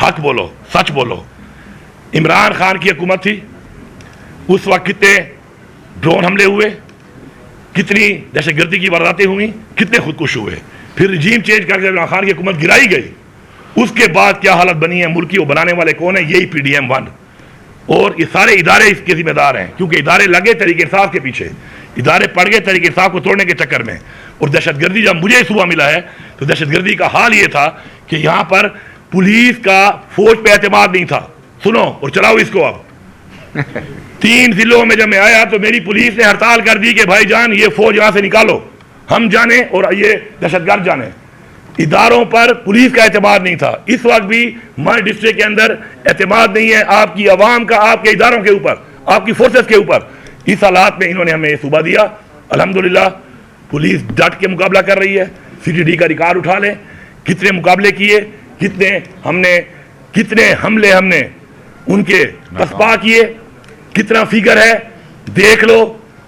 हक बोलो, सच बोलो। इमरान खान की हुकूमत थी, उस वक्त कितने ड्रोन हमले हुए, कितनी दहशतगर्दी की वारदातें हुई, कितने खुदकुश हुए। फिर रिजीम चेंज करके इमरान खान की हुकूमत गिराई गई, उसके बाद क्या हालत बनी है मुल्क की, वो बनाने वाले कौन है? यही PDM 1 और ये सारे इदारे इसके जिम्मेदार हैं, क्योंकि इदारे लगे तरीके इंसाफ के पीछे, इदारे पड़ गए तरीके इंसाफ को तोड़ने के चक्कर में। और दहशतगर्दी जब मुझे सुबह मिला है तो दहशतगर्दी का हाल ये था कि यहाँ पर पुलिस का फौज पे एतमाद नहीं था। सुनो और चलाओ इसको। अब 3 जिलों में जब मैं आया तो मेरी पुलिस ने हड़ताल कर दी कि भाईजान ये फौज यहाँ से निकालो, हम जाने और ये दहशतगर्द जाने। इदारों पर पुलिस का एतमाद नहीं था। इस वक्त भी हमारे डिस्ट्रिक्ट के अंदर एतमाद नहीं है आपकी आवाम का, आपके इदारों के ऊपर, आपकी फोर्सेस के ऊपर। इस हालात में इन्होंने हमें सूबा दिया। अल्हम्दुलिल्लाह पुलिस डट के मुकाबला कर रही है। CTD का रिकॉर्ड उठा लें, कितने मुकाबले किए, कितने हमले हमने उनके तस्बा किए, कितना फिगर है देख लो।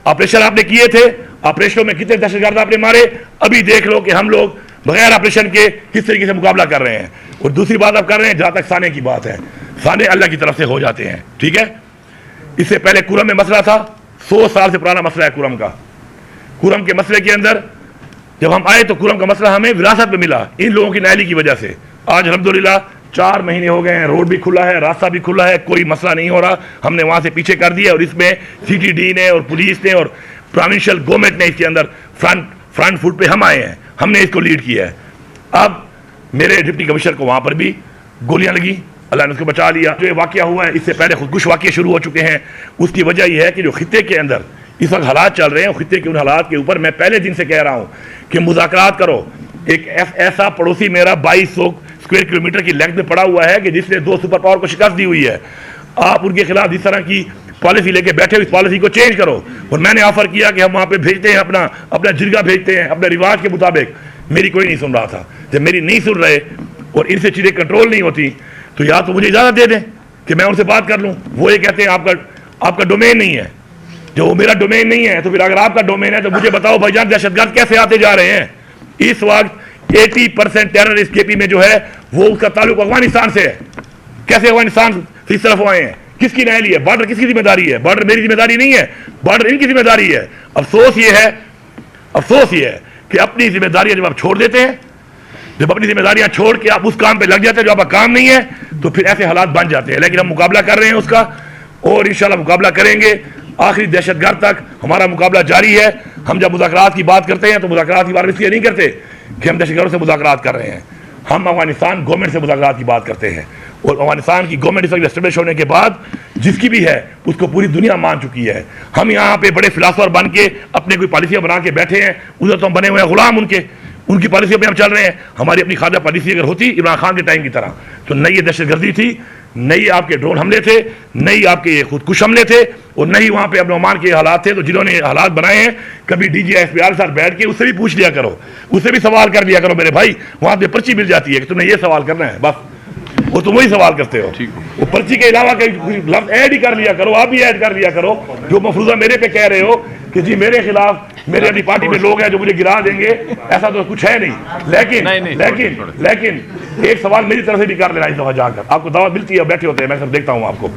ऑपरेशन आपने किए थे, ऑपरेशनों में कितने दहशतगर्द आपने मारे, अभी देख लो कि हम लोग बगैर ऑपरेशन के किस तरीके से मुकाबला कर रहे हैं। और दूसरी बात आप कर रहे हैं, जहां तक साने की बात है, साने अल्लाह की तरफ से हो जाते हैं, ठीक है। इससे पहले कुरम में मसला था, 100 साल से पुराना मसला है कुरम का। कुरम के मसले के अंदर जब हम आए तो कुरम का मसला हमें विरासत में मिला इन लोगों की नाअहली की वजह से। आज अल्हम्दुलिल्लाह 4 महीने हो गए हैं, रोड भी खुला है, रास्ता भी खुला है, कोई मसला नहीं हो रहा। हमने वहां से पीछे कर दिया और इसमें CTD ने और पुलिस ने और प्रोविंशियल गवर्नमेंट ने इसके अंदर फ्रंट फुट पे हम आए हैं, हमने इसको लीड किया है। अब मेरे डिप्टी कमिश्नर को वहां पर भी गोलियां लगी, अल्लाह ने उसको बचा लिया। जो ये वाकया हुआ है, इससे पहले खुदकुश वाकये शुरू हो चुके हैं। उसकी वजह यह है कि जो खित्ते के अंदर इस वक्त हालात चल रहे हैं, खित्ते के उन हालात के ऊपर मैं पहले दिन से कह रहा हूं कि मुज़ाकरात करो। एक ऐसा पड़ोसी मेरा 2200 स्क्वायर किलोमीटर की लेंथ में पड़ा हुआ है कि जिसने 2 सुपर पावर को शिकस्त दी हुई है। आप उनके खिलाफ जिस तरह की पॉलिसी लेके बैठे हो, इस पॉलिसी को चेंज करो। और मैंने ऑफर किया कि हम वहां पे भेजते हैं, अपना जिरगा भेजते हैं अपने रिवाज के मुताबिक। मेरी कोई नहीं सुन रहा था। जब मेरी नहीं सुन रहे और इनसे चीजें कंट्रोल नहीं होती तो या तो मुझे इजाजत दे दें कि मैं उनसे बात कर लूं। वो ये कहते हैं आपका डोमेन नहीं है। जो मेरा डोमेन नहीं है तो फिर अगर आपका डोमेन है तो मुझे बताओ भाईजान दहशतगर्द कैसे आते जा रहे हैं। इस वक्त 80% टेररिस्ट KP में जो है वो उसका ताल्लुक अफगानिस्तान से है। कैसे अफगानिस्तान इस तरफ आए हैं, किसकी नाअहली है, बॉर्डर किसकी जिम्मेदारी है? बॉर्डर मेरी जिम्मेदारी नहीं है, बॉर्डर इनकी जिम्मेदारी है। अफसोस ये है कि अपनी जिम्मेदारियां जब आप छोड़ देते हैं, जब अपनी जिम्मेदारियां छोड़ के आप उस काम पे लग जाते हैं जो आपका काम नहीं है, तो फिर ऐसे हालात बन जाते हैं। लेकिन हम मुकाबला कर रहे हैं उसका और इंशाल्लाह मुकाबला करेंगे आखिरी दहशतगर्द तक। हमारा मुकाबला जारी है। हम जब मुज़ाकरात की बात करते हैं तो मुज़ाकरात की बात इसलिए नहीं करते कि हम दहशतगर्दों से मुज़ाकरात कर रहे हैं। हम अफगानिस्तान गवर्नमेंट से मुज़ाकरात की बात करते हैं और अफगानिस्तान की गवर्नमेंट इस वक्त एस्टेब्लिश होने के बाद जिसकी भी है उसको पूरी दुनिया मान चुकी है। हम यहाँ पे बड़े फिलासफर बन के अपने कोई पॉलिसियाँ बना के बैठे हैं, उधर तो हम बने हुए हैं गुलाम उनकी पॉलिसी पे हम चल रहे हैं। हमारी अपनी खादा पॉलिसी अगर होती इमरान खान के टाइम की तरह तो न ये दहशतगर्दी थी, न ही आपके ड्रोन हमले थे, न ही आपके ये खुदकुश हमले थे और न ही वहाँ पे अपने ओमान के हालात थे। तो जिन्होंने हालात बनाए हैं कभी DG SPR के साथ बैठ के उससे भी पूछ लिया करो, उससे भी सवाल कर लिया करो मेरे भाई। वहाँ पे पर्ची मिल जाती है कि तुमने ये सवाल करना है बस, वो तुम वही सवाल करते हो। वो पर्ची के अलावा कई लफ्ज ऐड ही कर लिया करो, आप भी ऐड कर लिया करो। जो मफरूजा मेरे पे कह रहे हो कि जी मेरे खिलाफ मेरे अपनी पार्टी में लोग हैं जो मुझे गिरा देंगे, ऐसा तो कुछ है नहीं। लेकिन एक सवाल मेरी तरफ से भी कर लेना इस दफा जाकर। आपको दावत मिलती है, बैठे होते हैं, मैं सब देखता हूँ आपको।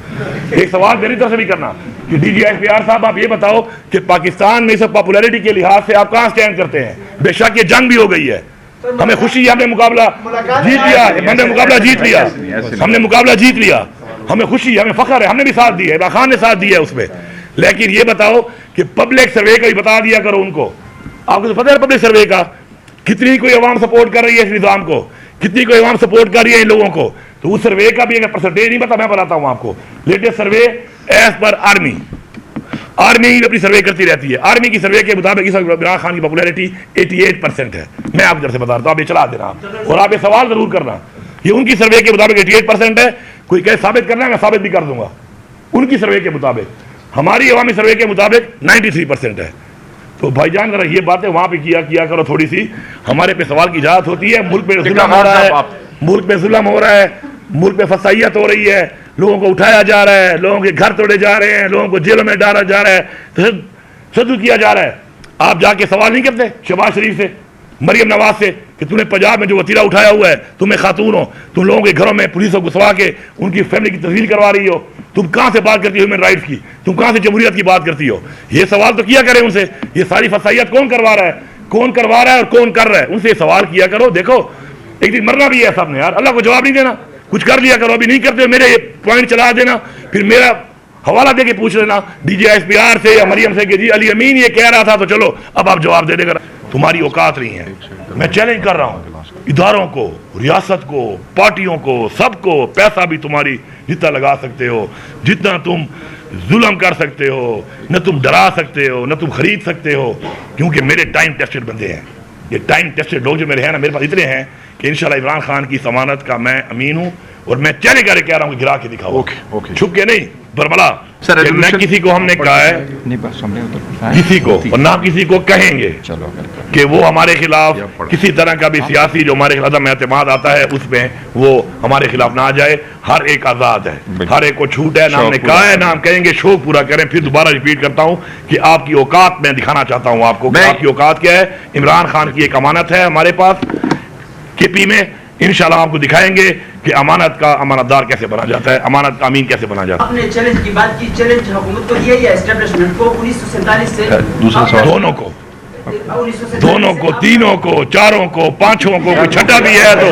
एक सवाल मेरी तरफ से भी करना कि DG SPR साहब आप ये बताओ कि पाकिस्तान में सब पॉपुलैरिटी के लिहाज से आप कहाँ स्टैंड करते हैं? बेशक ये जंग भी हो गई है, हमें खुशी है, हमने मुकाबला जीत लिया, हमने मुकाबला जीत लिया, हमें खुशी है, हमें फख्र है, हमने भी साथ दिया, इमरान खान ने साथ दिया उसमें। लेकिन ये बताओ कि पब्लिक सर्वे का भी बता दिया करो उनको। आपको तो पता है पब्लिक सर्वे का कितनी कोई अवाम सपोर्ट कर रही है इस निज़ाम को, कितनी कोई अवाम सपोर्ट कर रही है इन लोगों को। तो उस सर्वे का भी अगर परसेंटेज नहीं पता, मैं बताता हूँ आपको। Latest survey as per army अपनी सर्वे करती रहती है। आर्मी की सर्वे के मुताबिक इस वक्त इमरान खान की पॉपुलैरिटी 88% है। मैं आपकी तरफ से बता रहा हूँ, आप ये चला देना और आप ये सवाल जरूर करना। ये उनकी सर्वे के मुताबिक 88% है। कोई कहे साबित करना है, मैं साबित भी कर दूंगा। उनकी सर्वे के मुताबिक, हमारी अवामी सर्वे के मुताबिक 93% है। तो भाईजान जरा ये बातें वहां पे किया करो थोड़ी सी। हमारे पे सवाल की इजाजत होती है। मुल्क पे जुल्म हो रहा है, मुल्क पे फसाइयत हो रही है, लोगों को उठाया जा रहा है, लोगों के घर तोड़े जा रहे हैं, लोगों को जेलों में डाला जा रहा है, सदु किया जा रहा है। आप जाके सवाल नहीं करते शहबाज शरीफ से, मरियम नवाज से कि तूने पंजाब में जो वतीरा उठाया हुआ है, तुम्हें खातून हो, तुम लोगों के घरों में पुलिस को घुसवा के उनकी फैमिली की तस्वीर करवा रही हो, तुम कहां से बात करती हो ह्यूमन राइट्स की, तुम कहां से जमहूरियत की बात करती हो? ये सवाल तो किया करें उनसे। ये सारी फसाइयत कौन करवा रहा है, कौन करवा रहा है और कौन कर रहा है, उनसे सवाल किया करो। देखो एक दिन मरना भी है सबने यार, अल्लाह को जवाब नहीं देना, कुछ कर लिया करो, अभी नहीं करते हो मेरे पॉइंट चला देना, फिर मेरा हवाला दे के पूछ लेना DGSPR से या मरियम से कि जी अली अमीन ये कह रहा था, तो चलो अब आप जवाब दे देगा। तुम्हारी औकात नहीं है। मैं चैलेंज कर रहा हूं इदारों को, रियासत को, पार्टियों को, सबको। पैसा भी तुम्हारी जितना लगा सकते हो, जितना तुम जुल्म कर सकते हो, न तुम डरा सकते हो, न तुम खरीद सकते हो, क्योंकि मेरे टाइम टेस्टेड बंदे हैं। ये टाइम टेस्टेड लोग जो मेरे हैं ना, मेरे पास इतने हैं कि इंशाल्लाह इमरान खान की जमानत का मैं अमीन हूं। और मैं चैलेंज करके कह रहा हूं कि गिरा के दिखाओ, छुप के नहीं, बरबला। न किसी को हमने कहा है, किसी को और ना किसी को कहेंगे कि वो हमारे खिलाफ किसी तरह का भी सियासी जो हमारे खिलाफ एतमाद आता है उसमें वो हमारे खिलाफ ना आ जाए। हर एक आजाद है, हर एक को छूट है। ना हमने कहा है, ना हम कहेंगे। शौक पूरा करें। फिर दोबारा रिपीट करता हूं कि आपकी औकात मैं दिखाना चाहता हूं आपको कि आपकी औकात क्या है। इमरान खान की एक अमानत है हमारे पास KP में, इंशाल्लाह आपको दिखाएंगे कि अमानत का अमानतदार कैसे बना जाता है, अमानत का अमीन कैसे बना जाता है। आपने चैलेंज की बात की, चैलेंज हुकूमत को दिया या एस्टेब्लिशमेंट को? 1947 से दूसरा सवाल दोनों को, दोनों को, तीनों को, चारों को, पांचों को, कोई छठा भी है तो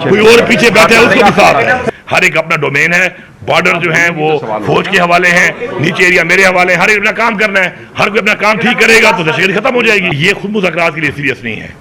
कोई और पीछे बैठे है उसको भी साथ है। हर एक अपना डोमेन है। बॉर्डर जो है वो फौज के हवाले हैं, नीचे एरिया मेरे हवाले हैं। हर एक अपना काम करना है, हर कोई अपना काम ठीक करेगा तो दहशतगर्दी खत्म हो जाएगी। ये खुद मुज़ाकरात के लिए सीरियस नहीं है,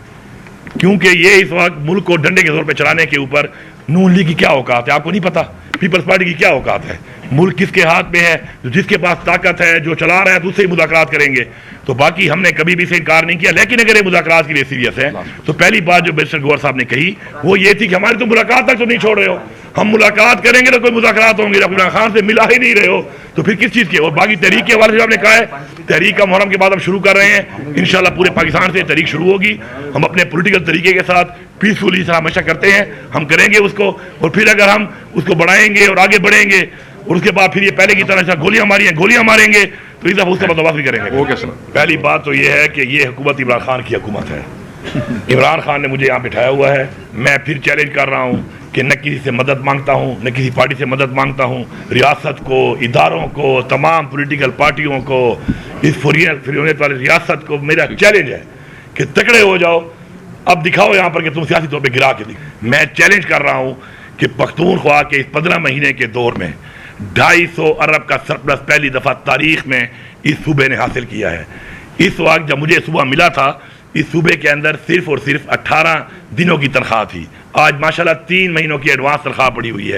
क्योंकि ये इस वक्त मुल्क को डंडे के जोर पे चलाने के ऊपर नून लीग की क्या औकात है आपको नहीं पता, पीपल्स पार्टी की क्या औकात है। मुल्क किसके हाथ में है, जिसके पास ताकत है, जो चला रहा है तो उससे ही मुज़ाकरात करेंगे। तो बाकी हमने कभी भी इसे इनकार नहीं किया। लेकिन अगर ये मुज़ाकरात के लिए सीरियस है तो पहली बात जो बैरिस्टर गौहर साहब ने कही वो ये थी कि हमारी तो मुलाकात तक तो नहीं छोड़ रहे हो। हम मुलाकात करेंगे तो कोई मुज़ाकरात होंगे, जब इमरान खान से मिला ही नहीं रहे हो तो फिर किस चीज़ के। और बाकी तहरीक के हवाले से आपने कहा है, तहरीक का मुहर्रम के बाद हम शुरू कर रहे हैं। इंशाल्लाह पूरे पाकिस्तान से तहरीक शुरू होगी। हम अपने पॉलिटिकल तरीके के साथ पीसफुली हमेशा करते हैं, हम करेंगे उसको। और फिर अगर हम उसको बढ़ाएंगे और आगे बढ़ेंगे और उसके बाद फिर ये पहले की तरह गोलियां मारेंगे तो इस उसका बंदोबस्त भी करेंगे। पहली बात तो ये है कि ये हुकूमत इमरान खान की हुकूमत है। इमरान खान ने मुझे यहाँ बिठाया हुआ है। मैं फिर चैलेंज कर रहा हूँ कि न किसी से मदद मांगता हूँ, न किसी पार्टी से मदद मांगता हूँ। रियासत को, इदारों को, तमाम पॉलिटिकल पार्टियों को, इस फुरियत वाली रियासत को मेरा चैलेंज है कि तकड़े हो जाओ। अब दिखाओ यहाँ पर कि तुम सियासी तौर पर गिरा के दिखाओ। मैं चैलेंज कर रहा हूँ कि पख्तूनख्वा के इस 15 महीने के दौर में 250 अरब का सरप्लस पहली दफ़ा तारीख में इस सूबे ने हासिल किया है। इस वक्त जब मुझे सुबह मिला था, इस सूबे के अंदर सिर्फ और सिर्फ 18 दिनों की तनख्वाह थी। आज माशाल्लाह 3 महीनों की एडवांस तनख्वाह पड़ी हुई है।